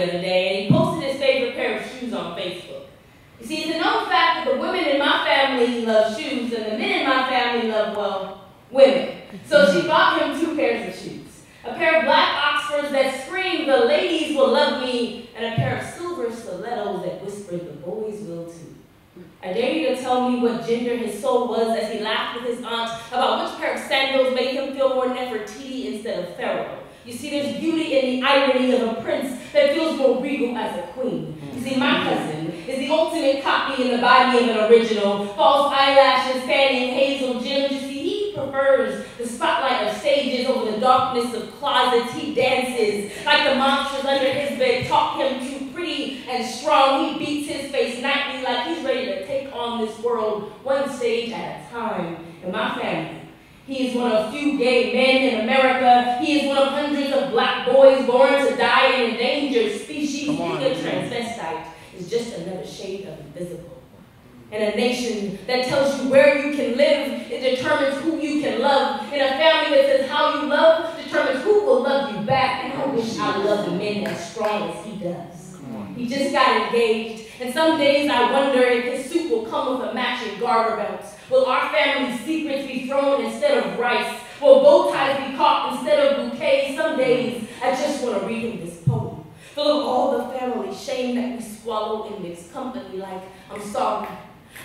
the other day, and he posted his favorite pair of shoes on Facebook. You see, it's a known fact that the women in my family love shoes, and the men in my family love, well, women. So she bought him 2 pairs of shoes. A pair of black Oxfords that screamed, "The ladies will love me," and a pair of silver stilettos that whispered, "The boys will too." I dare you to tell me what gender his soul was as he laughed with his aunt about which pair of sandals made him feel more Nefertiti instead of Pharaoh. You see, there's beauty in the irony of a prince that feels more regal as a queen. You see, my cousin is the ultimate copy in the body of an original. False eyelashes, fanning hazel gems. You see, he prefers the spotlight of stages over the darkness of closets. He dances like the monsters under his bed talk him too pretty and strong. He beats his face nightly like he's ready to take on this world one stage at a time. In my family, he is one of few gay men in America. He is one of hundreds of black boys born to die an endangered species. Being a transvestite is just another shade of invisible. In a nation that tells you where you can live, it determines who you can love. In a family that says how you love determines who will love you back. And I wish I loved men as strong as he does. He just got engaged, and some days I wonder if his suit will come with a matching garter belt. Will our family's secrets be thrown instead of rice? Will bow ties be caught instead of bouquets? Some days I just want to read him this poem, full of all the family shame that we swallow in mixed company, like, "I'm sorry.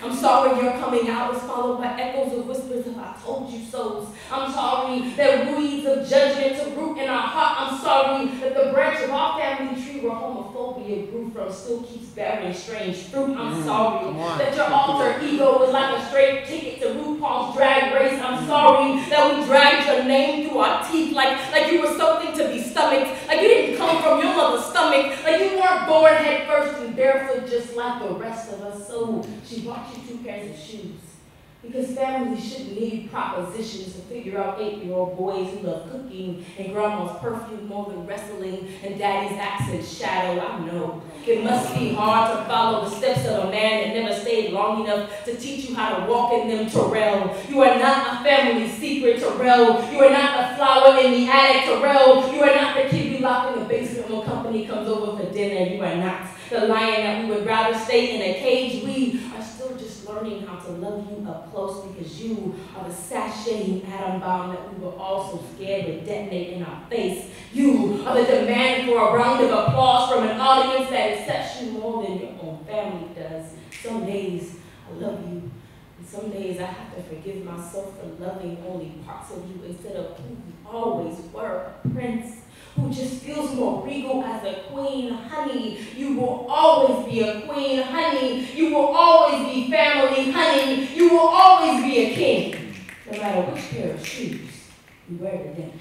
I'm sorry you're coming out," is followed by echoes of whispers of "I told you so's." I'm sorry that weeds of judgment took root in our heart. I'm sorry that the branch of our family tree where homophobia grew from still keeps bearing strange fruit. I'm sorry that your alter ego is like a straight ticket to RuPaul's Drag Race. I'm sorry that we dragged your name through our teeth like you were something to be stomached, like you didn't come from your mother's stomach, like you weren't born head first and barefoot just like the rest of us. So she bought you 2 pairs of shoes, because families shouldn't need propositions to figure out 8-year-old boys who love cooking and grandma's perfume more than wrestling and daddy's accent shadow. I know it must be hard to follow the steps of a man that never stayed long enough to teach you how to walk in them, Terrell. You are not a family secret, Terrell. You are not the flower in the attic, Terrell. You are not the kid we lock in the basement when company comes over for dinner. You are not the lion that we would rather stay in a cage. We are still just learning how to love you up close, because you are the sashaying atom bomb that we were all so scared to detonate in our face. You are the demand for a round of applause from an audience that accepts you more than your own family does. Some days I love you, and some days I have to forgive myself for loving only parts of you instead of who you always were, a prince who just feels more regal as a queen. Honey, you will always be a queen. Honey, you will always be family. Honey, you will always be a king, no matter which pair of shoes you wear today.